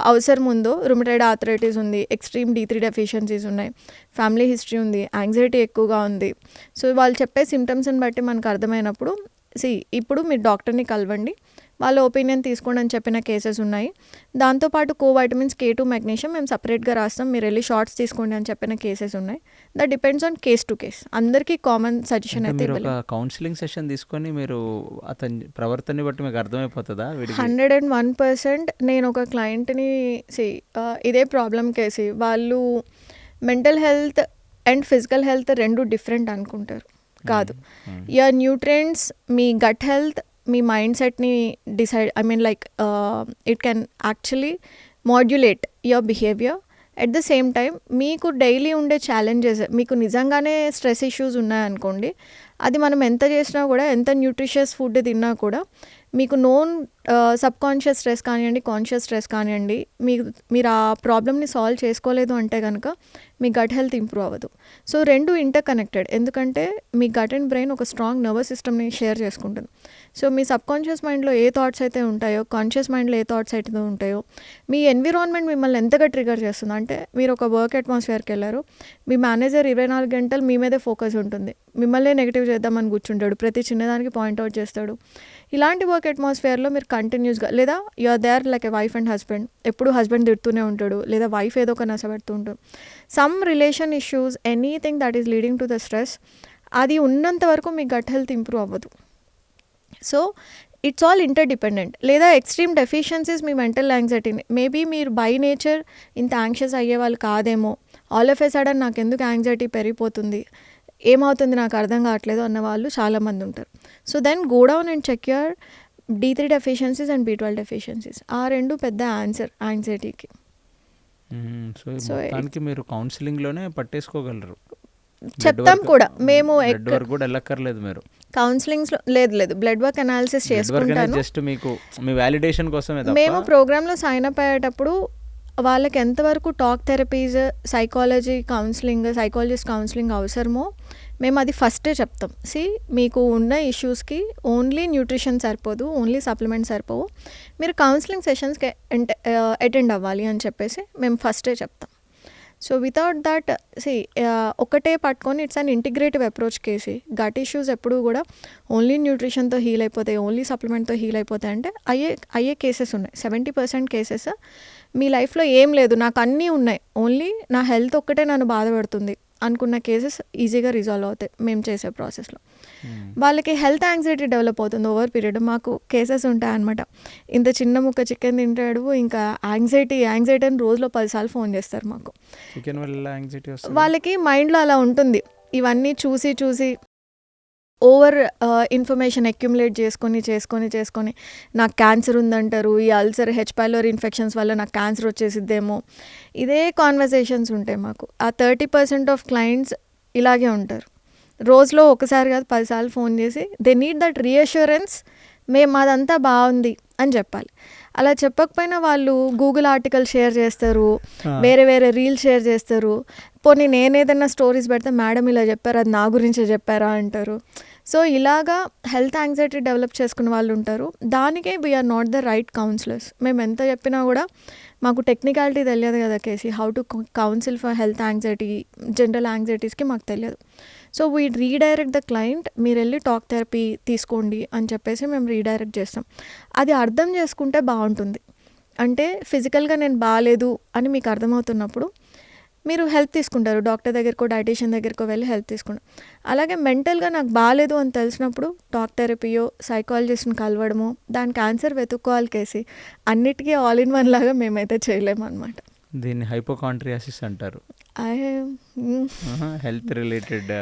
అవసరం ఉందో, రుమటైడ్ ఆర్థరైటిస్ ఉంది, ఎక్స్ట్రీమ్ D3 డెఫిషియన్సీస్ ఉన్నాయి, ఫ్యామిలీ హిస్టరీ ఉంది, యాంగ్జైటీ ఎక్కువగా ఉంది, సో వాళ్ళు చెప్పే సిమ్టమ్స్ని బట్టి మనకు అర్థమైనప్పుడు ఇప్పుడు మీరు డాక్టర్ని కలవండి, వాళ్ళ ఒపీనియన్ తీసుకోండి అని చెప్పిన కేసెస్ ఉన్నాయి. దాంతోపాటు కోవైటమిన్స్ K2 మెగ్నీషియం మేము సపరేట్గా రాస్తాం, మీరు వెళ్ళి షార్ట్స్ తీసుకోండి అని చెప్పిన కేసెస్ ఉన్నాయి. That depends on case to case. అందరికీ కామన్ సజెషన్ అయితే
ఒక కౌన్సిలింగ్ సెషన్ తీసుకొని మీరు అతని ప్రవర్తనని బట్టి మీకు అర్థమైపోతుందా?
101%. నేను ఒక క్లయింట్ని ఇదే ప్రాబ్లం కేసి వాళ్ళు mental health and physical health రెండు డిఫరెంట్ అనుకుంటారు. కాదు. యువర్ న్యూట్రియంట్స్, మీ గట్ హెల్త్, మీ మైండ్ సెట్ని it can actually modulate your behaviour. At the same time మీకు డైలీ ఉండే ఛాలెంజెస్, మీకు నిజంగానే స్ట్రెస్ ఇష్యూస్ ఉన్నాయనుకోండి, అది మనం ఎంత చేసినా కూడా, ఎంత న్యూట్రిషియస్ ఫుడ్ తిన్నా కూడా మీకు నోన్ సబ్ కాన్షియస్ స్ట్రెస్ కానివ్వండి, కాన్షియస్ స్ట్రెస్ కానివ్వండి, మీరు ఆ ప్రాబ్లమ్ని సాల్వ్ చేసుకోలేదు అంటే కనుక మీ గట్ హెల్త్ ఇంప్రూవ్ అవ్వదు. సో రెండు ఇంటర్ కనెక్టెడ్. ఎందుకంటే మీ గట్ అండ్ బ్రెయిన్ ఒక స్ట్రాంగ్ నర్వస్ సిస్టమ్ని షేర్ చేసుకుంటుంది. సో మీ సబ్ కాన్షియస్ మైండ్లో ఏ థాట్స్ అయితే ఉంటాయో, కాన్షియస్ మైండ్లో ఏ థాట్స్ అయితే ఉంటాయో, మీ ఎన్విరాన్మెంట్ మిమ్మల్ని ఎంతగా ట్రిగర్ చేస్తుంది అంటే, మీరు ఒక వర్క్ అట్మాస్ఫియర్కి వెళ్ళారు, మీ మేనేజర్ 24 గంటలు మీ మీదే ఫోకస్ ఉంటుంది, మిమ్మల్ని నెగిటివ్ చేద్దామని కూర్చుంటాడు, ప్రతి చిన్నదానికి పాయింట్అవుట్ చేస్తాడు. ఇలాంటి వర్క్ అట్మాస్ఫియర్లో మీరు కంటిన్యూస్గా, లేదా you are there like a wife and husband, ఎప్పుడు హస్బెండ్ తిడుతూనే ఉంటాడు, లేదా వైఫ్ ఏదో ఒక నసబెడుతూ ఉంటాడు, some relation issues, anything that is leading to the stress, అది ఉన్నంత వరకు మీ గట్ హెల్త్ ఇంప్రూవ్ అవ్వదు. So it's all interdependent. లేదా ఎక్స్ట్రీమ్ డెఫిషియన్సీస్ మీ మెంటల్ యాంగ్జైటీని, మేబీ మీరు బై నేచర్ ఇంత యాంగ్షియస్ అయ్యే వాళ్ళు కాదేమో, ఆల్ ఆఫ్ ఎ సడన్ నాకు ఎందుకు యాంగ్జైటీ పెరిగిపోతుంది, ఏమవుతుంది నాకు అర్థం కావట్లేదు అన్న వాళ్ళు చాలామంది ఉంటారు. So then go down and check your D3 deficiencies and B12 deficiencies. ఆ రెండు పెద్ద ఆన్సర్ యాంగ్జైటీకి.
సో మొత్తానికి మీరు కౌన్సిలింగ్లోనే పట్టేసుకోగలరు,
చెప్తాం కూడా. మేము
బ్లడ్ వర్క్ కూడా వెళ్ళక్కర్లేదు మీరు
కౌన్సిలింగ్స్లో. లేదు, బ్లడ్ వర్క్ అనాలిసిస్ చేసుకుంటాను,
జస్ట్ మీకు మీ వ్యాలిడేషన్ కోసమే.
మేము ప్రోగ్రాంలో సైన్ అప్ అయ్యేటప్పుడు వాళ్ళకి ఎంతవరకు టాక్ థెరపీస్, సైకాలజిస్ట్ కౌన్సిలింగ్ అవసరమో మేము అది ఫస్టే చెప్తాం. మీకు ఉన్న ఇష్యూస్కి ఓన్లీ న్యూట్రిషన్ సరిపోదు, ఓన్లీ సప్లిమెంట్ సరిపోవు, మీరు కౌన్సిలింగ్ సెషన్స్కి అటెండ్ అవ్వాలి అని చెప్పేసి మేము ఫస్టే చెప్తాం. సో వితౌట్ దట్ ఒకటే పట్టుకొని ఇట్స్ అన్ ఇంటిగ్రేటివ్ అప్రోచ్ కేసి, గట్ ఇష్యూస్ ఎప్పుడు కూడా ఓన్లీ న్యూట్రిషన్తో హీల్ అయిపోతాయి, ఓన్లీ సప్లిమెంట్తో హీల్ అయిపోతాయి అంటే అయ్యే కేసెస్ ఉన్నాయి. 70% కేసెస్ మీ లైఫ్లో ఏం లేదు, నాకు అన్నీ ఉన్నాయి, ఓన్లీ నా హెల్త్ ఒక్కటే నన్ను బాధపడుతుంది అనుకున్న కేసెస్ ఈజీగా రిజాల్వ్ అవుతాయి మేము చేసే ప్రాసెస్లో. వాళ్ళకి హెల్త్ యాంగ్జైటీ డెవలప్ అవుతుంది ఓవర్ పీరియడ్. మాకు కేసెస్ ఉంటాయన్నమాట, ఇంత చిన్న ముక్క చికెన్ తింటాడు, ఇంకా యాంగ్జైటీ అని రోజులో 10 సార్లు ఫోన్ చేస్తారు మాకు.
చికెన్ వల్ల యాంగ్జైటీ వస్తుంది,
వాళ్ళకి మైండ్లో అలా ఉంటుంది, ఇవన్నీ చూసి ఓవర్ ఇన్ఫర్మేషన్ అక్యుములేట్ చేసుకొని నాకు క్యాన్సర్ ఉందంటారు, ఈ అల్సర్, H. pylori ఇన్ఫెక్షన్స్ వల్ల నాకు క్యాన్సర్ వచ్చేసిద్దేమో, ఇదే కాన్వర్సేషన్స్ ఉంటాయి మాకు. ఆ 30% ఆఫ్ క్లయింట్స్ ఇలాగే ఉంటారు. రోజులో ఒకసారి కాదు 10 సార్లు ఫోన్ చేసి దే నీడ్ దట్ రీఅష్యూరెన్స్, మేము అదంతా బాగుంది అని చెప్పాలి. అలా చెప్పకపోయినా వాళ్ళు గూగుల్ ఆర్టికల్ షేర్ చేస్తారు, వేరే రీల్స్ షేర్ చేస్తారు, పోనీ నేనేదన్నా స్టోరీస్ పెడితే మేడం ఇలా చెప్పారు, అది నా గురించే చెప్పారా అంటారు. సో ఇలాగా హెల్త్ యాంగ్జైటీ డెవలప్ చేసుకున్న వాళ్ళు ఉంటారు. దానికే we are not the right counsellors. మేము ఎంత చెప్పినా కూడా మాకు టెక్నికాలిటీ తెలియదు కదా KC, how to counsel for health anxiety, general యాంగ్జైటీస్కి మాకు తెలియదు. So we redirect the client, మీరు వెళ్ళి టాక్ థెరపీ తీసుకోండి అని చెప్పేసి మేము రీడైరెక్ట్ చేస్తాం. అది అర్థం చేసుకుంటే బాగుంటుంది. అంటే ఫిజికల్గా నేను బాగాలేదు అని మీకు అర్థమవుతున్నప్పుడు మీరు హెల్ప్ తీసుకుంటారు, డాక్టర్ దగ్గరకో డైటీషియన్ దగ్గరకో వెళ్ళి హెల్ప్ తీసుకుంటారు. అలాగే మెంటల్గా నాకు బాగాలేదు అని తెలిసినప్పుడు టాక్ థెరపీయో, సైకాలజిస్ట్ని కలవడమో, దానికి ఆన్సర్ వెతుక్కోవాలి కేసి. అన్నిటికీ ఆల్ ఇన్ వన్ లాగా మేమైతే చేయలేము అనమాట.
దీన్ని హైపోకాండ్రియాసిస్ అంటారు. హెల్త్ రిలేటెడ్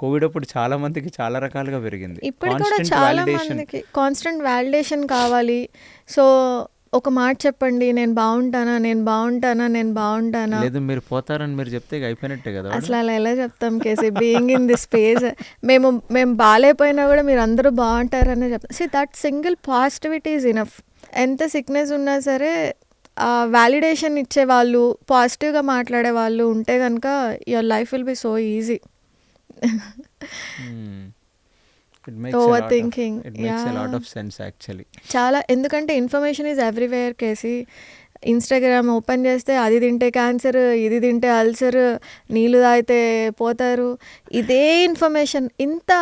కోవిడ్ అప్పుడు చాలా మందికి చాలా రకాలుగా పెరిగింది.
ఇప్పుడు కూడా చాలా మందికి కాన్స్టెంట్ వ్యాలిడేషన్ కావాలి. సో ఒక మాట చెప్పండి, నేను బాగుంటానా
లేదు మీరు పోతారని మీరు చెప్తే అయిపోయినట్టే కదా.
అసలు అలా ఎలా చెప్తాం KC, being in the space. మేము బాగాలేకపోయినా కూడా మీరు అందరూ బాగుంటారనే చెప్తాం. That single positivity is enough. ఎంత సిక్నెస్ ఉన్నా సరే వ్యాలిడేషన్ ఇచ్చేవాళ్ళు, పాజిటివ్గా మాట్లాడే వాళ్ళు ఉంటే కనుక your life will be so easy. Over thinking చాలా, ఎందుకంటే information is everywhere KC. Instagram open చేస్తే అది తింటే క్యాన్సర్, ఇది తింటే అల్సర్, నీళ్ళు తాగితే పోతారు, ఇదే ఇన్ఫర్మేషన్. ఇంత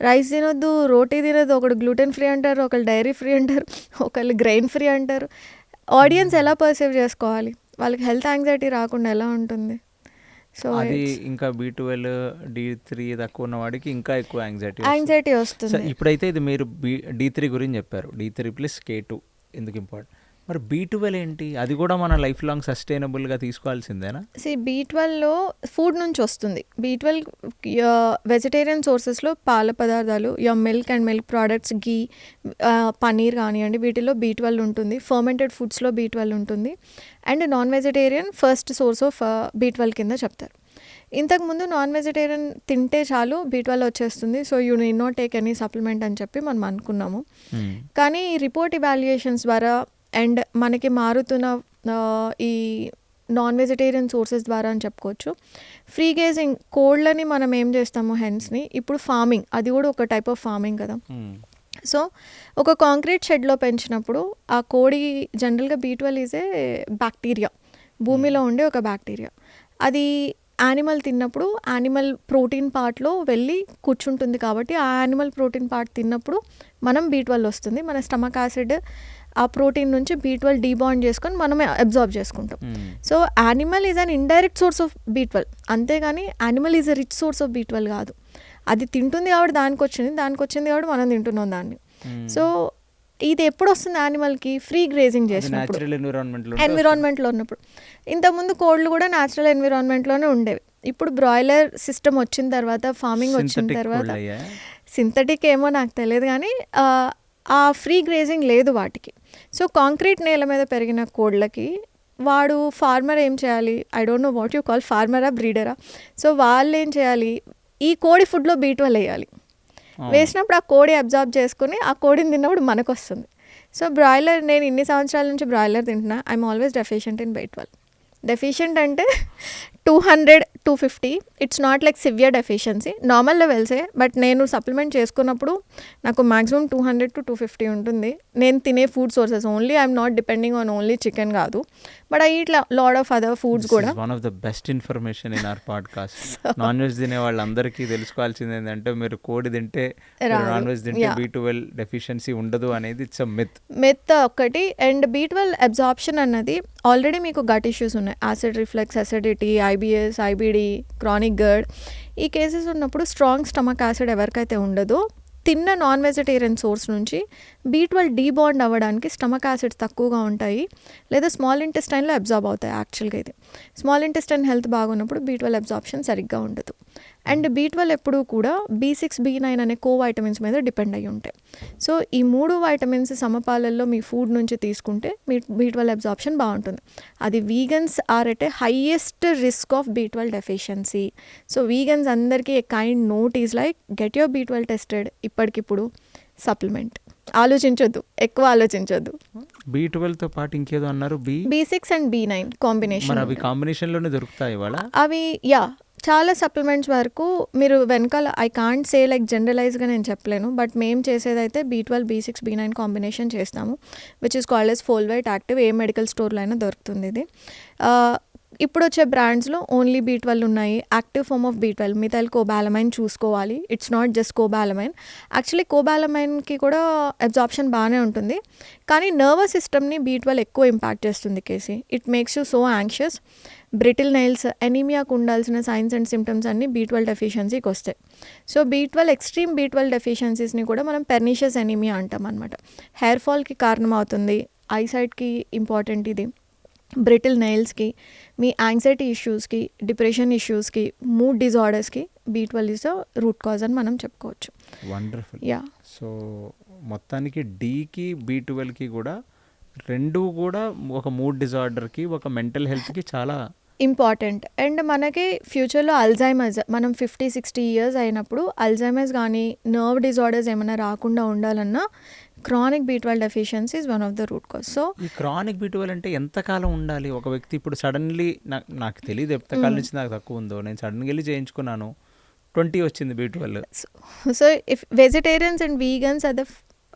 రైస్ తినొద్దు, రోటీ తినొద్దు, ఒకడు గ్లూటెన్ ఫ్రీ అంటారు, ఒకళ్ళు డైరీ ఫ్రీ అంటారు, ఒకళ్ళు గ్రెయిన్ ఫ్రీ అంటారు. ఆడియన్స్ ఎలా పర్సీవ్ చేసుకోవాలి? వాళ్ళకి హెల్త్ యాంగ్జైటీ రాకుండా ఎలా ఉంటుంది? సో
అది ఇంకా B12, D3 తక్కువ ఉన్న వాడికి ఇంకా ఎక్కువ యాంగ్జైటీ
వస్తుంది.
ఇప్పుడైతే ఇది మీరు D3 గురించి చెప్పారు, D3 + K2 ఎందుకు ఇంపార్టెంట్. మరి B12 ఏంటి? అది కూడా మన లైఫ్ లాంగ్ సస్టైనబుల్గా తీసుకోవాల్సిందేనా?
B12లో ఫుడ్ నుంచి వస్తుంది. B12 వెజిటేరియన్ సోర్సెస్లో పాల పదార్థాలు, మిల్క్ అండ్ మిల్క్ ప్రోడక్ట్స్, గీ, పనీర్ కానివ్వండి, వీటిలో B12 ఉంటుంది. ఫర్మెంటెడ్ ఫుడ్స్లో B12 ఉంటుంది. And non vegetarian first source of B12 కింద చెప్తారు. ఇంతకుముందు నాన్ వెజిటేరియన్ తింటే చాలు B12 వచ్చేస్తుంది, so you need not take any supplement అని చెప్పి మనం అనుకున్నాము. కానీ రిపోర్ట్ ఇవాల్యుయేషన్స్ ద్వారా అండ్ మనకి మారుతున్న ఈ నాన్ వెజిటేరియన్ సోర్సెస్ ద్వారా అని చెప్పుకోవచ్చు. ఫ్రీ గేజింగ్ కోళ్ళని మనం ఏం చేస్తాము, హెన్స్ని ఇప్పుడు ఫార్మింగ్, అది కూడా ఒక టైప్ ఆఫ్ ఫార్మింగ్ కదా. సో ఒక కాంక్రీట్ షెడ్లో పెంచినప్పుడు ఆ కోడి జనరల్గా B12 ఈజ్ ఏ బ్యాక్టీరియా, భూమిలో ఉండే ఒక బ్యాక్టీరియా. అది యానిమల్ తిన్నప్పుడు యానిమల్ ప్రోటీన్ పార్ట్లో వెళ్ళి కూర్చుంటుంది, కాబట్టి ఆ యానిమల్ ప్రోటీన్ పార్ట్ తిన్నప్పుడు మనం B12 వస్తుంది. మన స్టమక్ యాసిడ్ ఆ ప్రోటీన్ నుంచి B12 డీబాండ్ చేసుకొని మనమే అబ్జార్బ్ చేసుకుంటాం. So animal is an indirect source of B12, అంతేగాని animal is a rich source of B12 కాదు. అది తింటుంది కాబట్టి దానికి వచ్చింది కాబట్టి మనం తింటున్నాం దాన్ని. సో ఇది ఎప్పుడు వస్తుంది యానిమల్కి, ఫ్రీ గ్రేజింగ్ చేసినప్పుడు, ఎన్విరాన్మెంట్లో ఉన్నప్పుడు. ఇంతకుముందు కోళ్ళు కూడా న్యాచురల్ ఎన్విరాన్మెంట్లోనే ఉండేవి. ఇప్పుడు బ్రాయిలర్ సిస్టమ్ వచ్చిన తర్వాత, ఫార్మింగ్ వచ్చిన తర్వాత, సింథటిక్ ఏమో నాకు తెలియదు కానీ ఆ ఫ్రీ గ్రేజింగ్ లేదు వాటికి. సో కాంక్రీట్ నేల మీద పెరిగిన కోళ్ళకి వాడు ఫార్మర్ ఏం చేయాలి, I don't know what you call, ఫార్మరా బ్రీడరా, సో వాళ్ళు ఏం చేయాలి, ఈ కోడి ఫుడ్లో B12 వేయాలి. వేసినప్పుడు ఆ కోడి అబ్జార్బ్ చేసుకుని ఆ కోడిని తిన్నప్పుడు మనకు వస్తుంది. సో బ్రాయిలర్, నేను ఇన్ని సంవత్సరాల నుంచి బ్రాయిలర్ తింటున్నా, I'm always deficient in B12. Deficient అంటే 200-250, it's not like severe deficiency, normal లెవెల్సే. బట్ నేను సప్లిమెంట్ చేసుకున్నప్పుడు నాకు మ్యాక్సిమం 200-250 ఉంటుంది. నేను తినే food sources only, I'm not depending on only chicken కాదు, but I eat lot of other foods కూడా.
One of the best information in our podcast. Non veg తినే వాళ్ళందరికీ తెలుసుకోవాల్సింది ఏంటంటే, మీరు కోడి తింటే, నాన్ వెజ్ తింటే B12 డెఫిషియన్సీ ఉండదు అనేది ఇట్స్ అ మిత్
ఒకటి. అండ్ B12 అబ్జార్ప్షన్ అన్నది ఆల్రెడీ మీకు గట్ ఇష్యూస్ ఉన్నాయి, acid reflex, acidity, IBS, IBD, chronic girt, ఈ కేసెస్ ఉన్నప్పుడు స్ట్రాంగ్ స్టమక్ యాసిడ్ ఎవరికైతే ఉండదో, తిన్న నాన్ వెజిటేరియన్ సోర్స్ నుంచి B12 డీబాండ్ అవ్వడానికి స్టమక్ యాసిడ్స్ తక్కువగా ఉంటాయి, లేదా స్మాల్ ఇంటెస్టైన్లో అబ్జార్బ్ అవుతాయి. యాక్చువల్గా ఇది స్మాల్ ఇంటెస్టైన్ హెల్త్ బాగున్నప్పుడు B12 అబ్జార్ప్షన్ సరిగ్గా ఉండదు. అండ్ B12 ఎప్పుడూ కూడా B6, B9 అనే కోవైటమిన్స్ మీద డిపెండ్ అయ్యి ఉంటాయి. సో ఈ 3 వైటమిన్స్ సమపాలల్లో మీ ఫుడ్ నుంచి తీసుకుంటే మీ B12 అబ్జార్ప్షన్ బాగుంటుంది. అది vegans are at a highest risk of B12 deficiency. So vegans అందరికీ a kind note is like, get your B12 tested ఇప్పటికిప్పుడు, సప్లిమెంట్. ఆలోచించొద్దు, ఎక్కువ ఆలోచించొద్దు.
B12తో పాటు ఇంకేదో అన్నారు,
B6 అండ్ B9 కాంబినేషన్.
అవి కాంబినేషన్లోనే దొరుకుతాయి ఇవాళ?
అవి చాలా సప్లిమెంట్స్ వరకు మీరు వెనకాల, ఐ కాంట్ సే లైక్ జనరలైజ్గా నేను చెప్పలేను, బట్ మేము చేసేదైతే B12, B6, B9 కాంబినేషన్ చేస్తాము, which is called S Folvite active. A medical స్టోర్లో అయినా దొరుకుతుంది ఇది. ఇప్పుడు వచ్చే బ్రాండ్స్లో ఓన్లీ B12 ఉన్నాయి. Active form of B12 methylcobalamin చూసుకోవాలి, it's not just cobalamin. Actually కోబాలమైన్కి కూడా అబ్జార్ప్షన్ బాగానే ఉంటుంది, కానీ నర్వస్ సిస్టమ్ని B12 ఎక్కువ ఇంపాక్ట్ చేస్తుంది KC. It makes you so anxious, brittle nails, ఎనీమియాకు ఉండాల్సిన సైన్స్ అండ్ సిమ్టమ్స్ అన్నీ B12 డెఫిషియన్సీకి వస్తాయి. సో B12 ఎక్స్ట్రీమ్ B12 డెఫిషియన్సీస్ని కూడా మనం పెర్నిషియస్ ఎనీమియా అంటాం అనమాట. హెయిర్ ఫాల్కి కారణం అవుతుంది, ఐసైట్కి ఇంపార్టెంట్ ఇది, బ్రిటిల్ నెయిల్స్కి, మీ యాంగ్జైటీ ఇష్యూస్కి, డిప్రెషన్ ఇష్యూస్కి, మూడ్ డిజార్డర్స్కి B12 is the root cause అని మనం చెప్పుకోవచ్చు.
వండర్ఫుల్. సో మొత్తానికి Dకి B12కి కూడా రెండు కూడా ఒక మూడ్ డిజార్డర్కి, ఒక మెంటల్ హెల్త్కి చాలా
ఇంపార్టెంట్. అండ్ మనకి ఫ్యూచర్లో అల్జైమర్స్, మనం 50-60 ఇయర్స్ అయినప్పుడు అల్జైమర్స్ కానీ నర్వ్ డిజార్డర్స్ ఏమైనా రాకుండా ఉండాలన్నా chronic B12 deficiency is one of the root cause. So
ఈ క్రానిక్ B12 అంటే ఎంతకాలం ఉండాలి ఒక వ్యక్తి? ఇప్పుడు సడన్లీ నాకు తెలియదు ఎంతకాలం నుంచి నాకు తక్కువ ఉందో, నేను సడన్గా వెళ్ళి చేయించుకున్నాను, 20 వచ్చింది B12.
So if vegetarians and vegans are the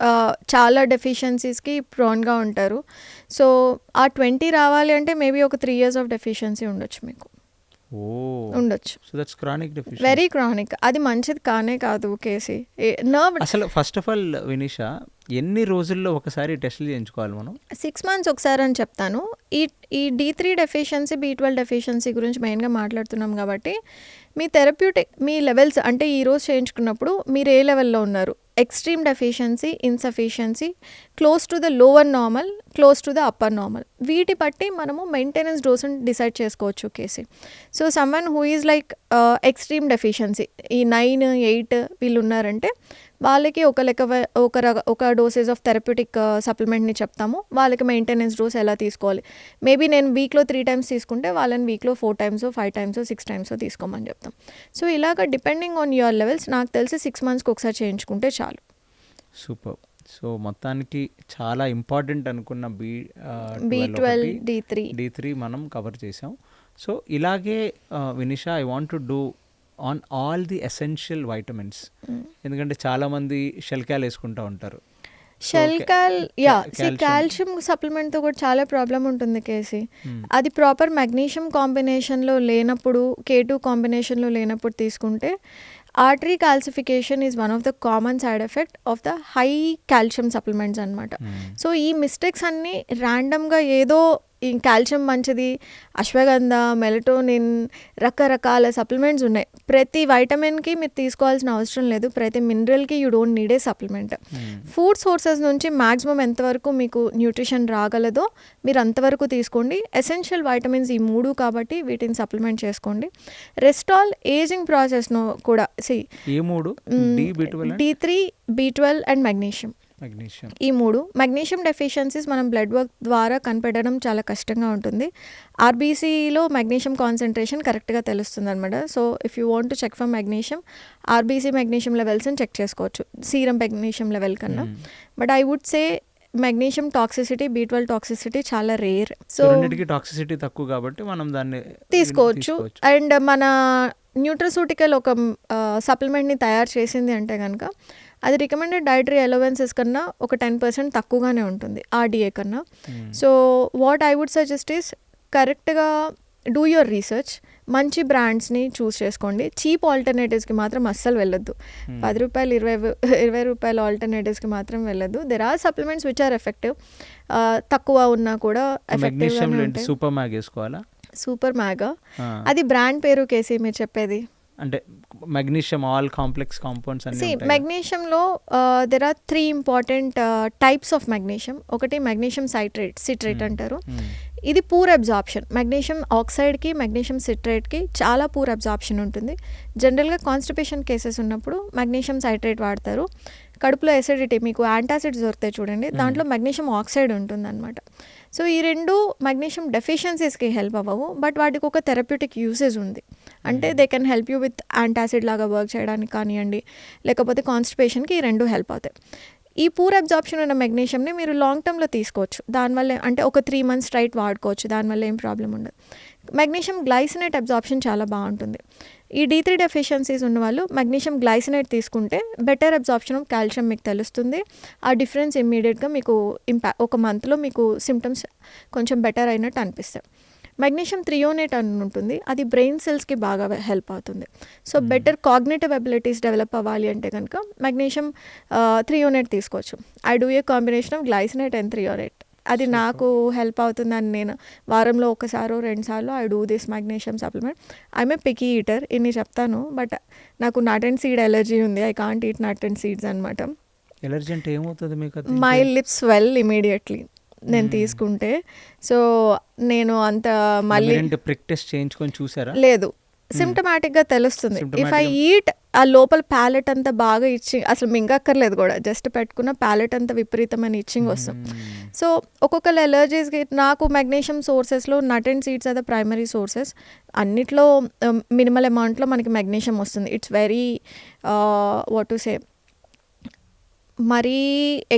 చాలా డెఫిషియన్సీస్కి ప్రోన్గా ఉంటారు. సో ఆ 20 రావాలి అంటే మేబీ ఒక 3 years ఆఫ్ డెఫిషియన్సీ ఉండొచ్చు మీకు. ఉండొచ్చు.
So that's chronic deficiency.
Very chronic. అది మంచిది కానే కాదు కేసీ. నర్వ్
అసలు ఫస్ట్ ఆఫ్ ఆల్ వినీషా, ఎన్ని రోజుల్లో ఒకసారి టెస్టులు చేయించుకోవాలి మనం?
6 months ఒకసారి అని చెప్తాను. ఈ D3 డెఫిషియన్సీ, B12 డెఫిషియన్సీ గురించి మెయిన్గా మాట్లాడుతున్నాం కాబట్టి మీ థెరప్యూటిక్, మీ లెవెల్స్ అంటే ఈరోజు చేయించుకున్నప్పుడు మీరు ఏ లెవెల్లో ఉన్నారు, extreme deficiency, insufficiency, close to the lower normal, close to the upper normal. వీటి బట్టి మనము మెయింటెనెన్స్ డోస్ని డిసైడ్ చేసుకోవచ్చు KC. So someone who is like extreme deficiency, ఈ 9, 8 వీళ్ళు ఉన్నారంటే వాళ్ళకి ఒక డోసేజ్ ఆఫ్ థెరప్యూటిక్ సప్లిమెంట్ని చెప్తాము. వాళ్ళకి మెయింటెనెన్స్ డోస్ ఎలా తీసుకోవాలి, మేబీ నేను వీక్లో 3 times తీసుకుంటే వాళ్ళని వీక్లో 4 times, 5 times, 6 times తీసుకోమని చెప్తాం. సో ఇలాగ డిపెండింగ్ ఆన్ యువర్ లెవెల్స్ నాకు తెలిసి 6 monthsకి ఒకసారి చేయించుకుంటే చాలు.
సూపర్. సో మొత్తానికి చాలా ఇంపార్టెంట్ అనుకున్న
B12,
D3 మనం కవర్ చేసాం. సో ఇలాగే Vinisha, I want to do on all the essential vitamins. ఎందుకంటే చాలామంది షెల్కాల్ వేసుకుంటూ ఉంటారు.
కాల్షియం సప్లిమెంట్తో కూడా చాలా ప్రాబ్లం ఉంటుంది కేసీ. అది ప్రాపర్ మెగ్నీషియం కాంబినేషన్లో లేనప్పుడు, K2 కాంబినేషన్లో లేనప్పుడు తీసుకుంటే artery calcification is one of the common side effect of the high calcium supplements అనమాట. సో ఈ మిస్టేక్స్ అన్నీ ర్యాండమ్గా ఏదో ఈ కాల్షియం మంచిది, అశ్వగంధ, మెలటోనిన్, రకరకాల సప్లిమెంట్స్ ఉన్నాయి. ప్రతి వైటమిన్కి మీరు తీసుకోవాల్సిన అవసరం లేదు, ప్రతి మినరల్కి you don't need a supplement. Food sources నుంచి మ్యాక్సిమం ఎంతవరకు మీకు న్యూట్రిషన్ రాగలదో మీరు అంతవరకు తీసుకోండి. ఎసెన్షియల్ వైటమిన్స్ ఈ 3 కాబట్టి వీటిని సప్లిమెంట్ చేసుకోండి. రెస్టాల్ ఏజింగ్ ప్రాసెస్ను కూడా D3, B12 అండ్ మెగ్నీషియం, ఈ 3 మెగ్నీషియం డెఫిషియన్సీస్ మనం బ్లడ్ వర్క్ ద్వారా కనిపెట్టడం చాలా కష్టంగా ఉంటుంది. ఆర్బీసీలో మెగ్నీషియం కాన్సన్ట్రేషన్ కరెక్ట్గా తెలుస్తుంది అనమాట. So if you want to check for magnesium, RBC magnesium లెవెల్స్ని చెక్ చేసుకోవచ్చు సీరం మెగ్నీషియం లెవెల్ కన్నా. But I would say magnesium toxicity, B12 toxicity చాలా రేర్. సో
టాక్సిసిటీ తక్కువ కాబట్టి మనం దాన్ని
తీసుకోవచ్చు. అండ్ మన న్యూట్రసూటికల్ ఒక సప్లిమెంట్ని తయారు చేసింది అంటే కనుక అది రికమెండెడ్ డైటరీ అలవెన్సెస్ కన్నా ఒక 10% తక్కువగానే ఉంటుంది ఆర్డీఏ కన్నా. So what I would suggest is కరెక్ట్గా డూ యువర్ రీసెర్చ్, మంచి బ్రాండ్స్ని చూస్ చేసుకోండి. చీప్ ఆల్టర్నేటివ్స్కి మాత్రం అస్సలు వెళ్ళొద్దు. 10 రూపాయలు 20 రూపాయల ఆల్టర్నేటివ్స్కి మాత్రం వెళ్ళొద్దు. There are supplements which are effective, తక్కువ ఉన్నా కూడా ఎఫెక్టివ్గానే ఉంటాయి. సూపర్ మ్యాగా అది బ్రాండ్ పేరు కేసీ మీరు చెప్పేది.
అంటే మెగ్నీషియం ఆల్ కాంప్లెక్స్ కాంపౌండ్స్ అన్ని ఉంటాయి.
మెగ్నీషియంలో there are 3 important types of magnesium. ఒకటి మెగ్నీషియం సిట్రేట్ అంటారు. ఇది పూర్ అబ్జార్ప్షన్. మెగ్నీషియం ఆక్సైడ్కి, మెగ్నీషియం సిట్రేట్కి చాలా పూర్ అబ్జార్ప్షన్ ఉంటుంది. జనరల్గా కాన్స్టిపేషన్ కేసెస్ ఉన్నప్పుడు మెగ్నీషియం సైట్రేట్ వాడతారు. కడుపులో ఎసిడిటీ, మీకు యాంటాసిడ్స్ దొరుకుతాయి చూడండి, దాంట్లో మెగ్నీషియం ఆక్సైడ్ ఉంటుందన్నమాట. సో ఈ 2 మెగ్నీషియం డెఫిషియన్సీస్కి హెల్ప్ అవ్వవు, బట్ వాటికి ఒక థెరప్యూటిక్ యూసేజ్ ఉంది. అంటే they can help you with antacid లాగా వర్క్ చేయడానికి కానివ్వండి, లేకపోతే కాన్స్టిపేషన్కి ఈ 2 హెల్ప్ అవుతాయి. ఈ పూర్ అబ్జార్ప్షన్ ఉన్న మెగ్నీషియంని మీరు లాంగ్ టర్మ్లో తీసుకోవచ్చు. దానివల్ల అంటే ఒక 3 months స్ట్రైట్ వాడుకోవచ్చు, దానివల్ల ఏం ప్రాబ్లం ఉండదు. మెగ్నీషియం గ్లైసినేట్ అబ్జార్ప్షన్ చాలా బాగుంటుంది. ఈ D3 డెఫిషియన్సీస్ ఉన్న వాళ్ళు మెగ్నీషియం గ్లైసినేట్ తీసుకుంటే బెటర్ అబ్జార్ప్షన్ ఆఫ్ కాల్షియం మీకు తెలుస్తుంది. ఆ డిఫరెన్స్ ఇమ్మీడియట్గా మీకు ఒక monthలో మీకు సిమ్టమ్స్ కొంచెం బెటర్ అయినట్టు అనిపిస్తాయి. మెగ్నీషియం థ్రియోనేట్ అని ఉంటుంది, అది బ్రెయిన్ సెల్స్కి బాగా హెల్ప్ అవుతుంది. So better cognitive abilities develop అవ్వాలి అంటే కనుక మెగ్నీషియం థ్రియోనేట్ తీసుకోవచ్చు. I do a combination of glycinate and threonate. అది నాకు హెల్ప్ అవుతుందని నేను వారంలో 1-2 సార్లు I do this magnesium supplement. I'm a picky eater, ఇన్ని చెప్తాను, బట్ నాకు నట్ అండ్ సీడ్ ఎలర్జీ ఉంది. I can't eat nut and seeds అనమాట.
ఎలర్జీ అంటే ఏమవుతుంది మీకు?
మై లిప్స్ స్వెల్ ఇమీడియట్లీ నేను తీసుకుంటే. సో నేను అంత మళ్ళీ
ప్రిక్ టెస్ట్ చేయించుకొని చూసారా?
లేదు, సిమ్టమాటిక్గా తెలుస్తుంది. ఇఫ్ ఐ ఈట్ ఆ లోపల ప్యాలెట్ అంతా బాగా ఇచ్చింగ్, అసలు మింగక్కర్లేదు కూడా, జస్ట్ పెట్టుకున్న ప్యాలెట్ అంతా విపరీతమైన ఇచ్చింగ్ వస్తుంది. సో ఒక్కొక్కరు ఎలర్జీస్కి, నాకు మెగ్నీషియం సోర్సెస్లో nut and seeds are the primary sources. అన్నిట్లో మినిమల్ అమౌంట్లో మనకి మెగ్నీషియం వస్తుంది. It's very what to say, మరీ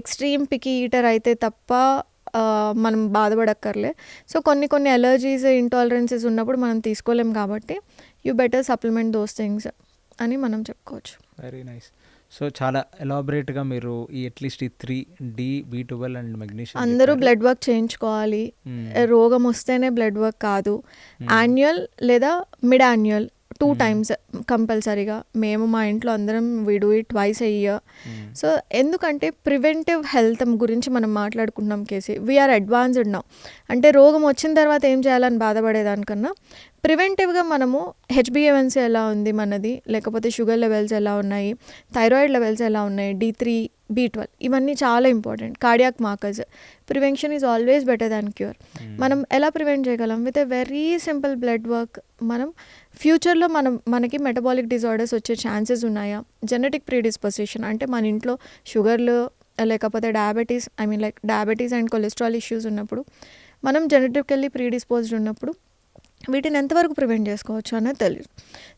ఎక్స్ట్రీమ్ పికీ ఈటర్ అయితే తప్ప మనం బాధపడక్కర్లే. సో కొన్ని అలర్జీస్, ఇంటాలరెన్సెస్ ఉన్నప్పుడు మనం తీసుకోలేం కాబట్టి you better supplement those things అని మనం చెప్పుకోవచ్చు.
Very nice. సో చాలా ఎలాబరేట్గా మీరు ఈ అట్లీస్ట్ ఈ 3D, B12 అండ్ మెగ్నీషియం
అందరూ బ్లడ్ వర్క్ చేయించుకోవాలి. రోగం వస్తేనే బ్లడ్ వర్క్ కాదు, యాన్యువల్ లేదా మిడ్ యాన్యువల్ 2 టైమ్స్ కంపల్సరీగా. మేము మా ఇంట్లో అందరం we do it twice a year. So ఎందుకంటే ప్రివెంటివ్ హెల్త్ గురించి మనం మాట్లాడుకున్నాం కేసీ. We are advanced now. అంటే రోగం వచ్చిన తర్వాత ఏం చేయాలని బాధపడేదానికన్నా ప్రివెంటివ్గా మనము హెచ్బిఏవన్సీ ఎలా ఉంది మనది, లేకపోతే షుగర్ లెవెల్స్ ఎలా ఉన్నాయి, థైరాయిడ్ లెవెల్స్ ఎలా ఉన్నాయి, D3, B12 ఇవన్నీ చాలా important. Cardiac markers. Prevention is always better than cure. మనం ఎలా ప్రివెంట్ చేయగలం? With a very simple blood work. మనం ఫ్యూచర్లో మనకి మెటబాలిక్ డిజార్డర్స్ వచ్చే ఛాన్సెస్ ఉన్నాయా? జెనెటిక్ ప్రీడిస్పోజిషన్ అంటే మన ఇంట్లో షుగర్లు లేకపోతే డయాబెటీస్ అండ్ కొలెస్ట్రాల్ ఇష్యూస్ ఉన్నప్పుడు, మనం జెనెటికల్లీ ప్రీడిస్పోజ్డ్ ఉన్నప్పుడు వీటిని ఎంతవరకు ప్రివెంట్ చేసుకోవచ్చు అనేది తెలియదు.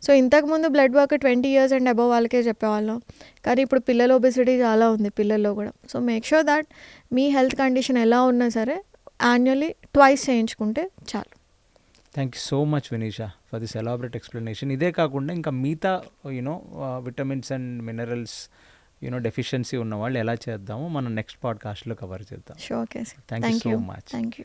సో ఇంతకుముందు blood work 20 years and above వాళ్ళకే చెప్పేవాళ్ళం. కానీ ఇప్పుడు పిల్లల ఒబెసిటీ చాలా ఉంది పిల్లల్లో కూడా. సో మేక్ షూర్ దాట్ మీ హెల్త్ కండిషన్ ఎలా ఉన్నా సరే యాన్యువల్లీ ట్వైస్ చేయించుకుంటే చాలు.
Thank you so much Vinisha for this elaborate explanation. ఇదే కాకుండా ఇంకా మిగతా విటమిన్స్ అండ్ మినరల్స్ డెఫిషియన్సీ ఉన్న వాళ్ళు ఎలా చేద్దామో మనం నెక్స్ట్ పాడ్కాస్ట్లో కవర్ చేద్దాం.
Sure KC.
Thank you so much.
Thank you.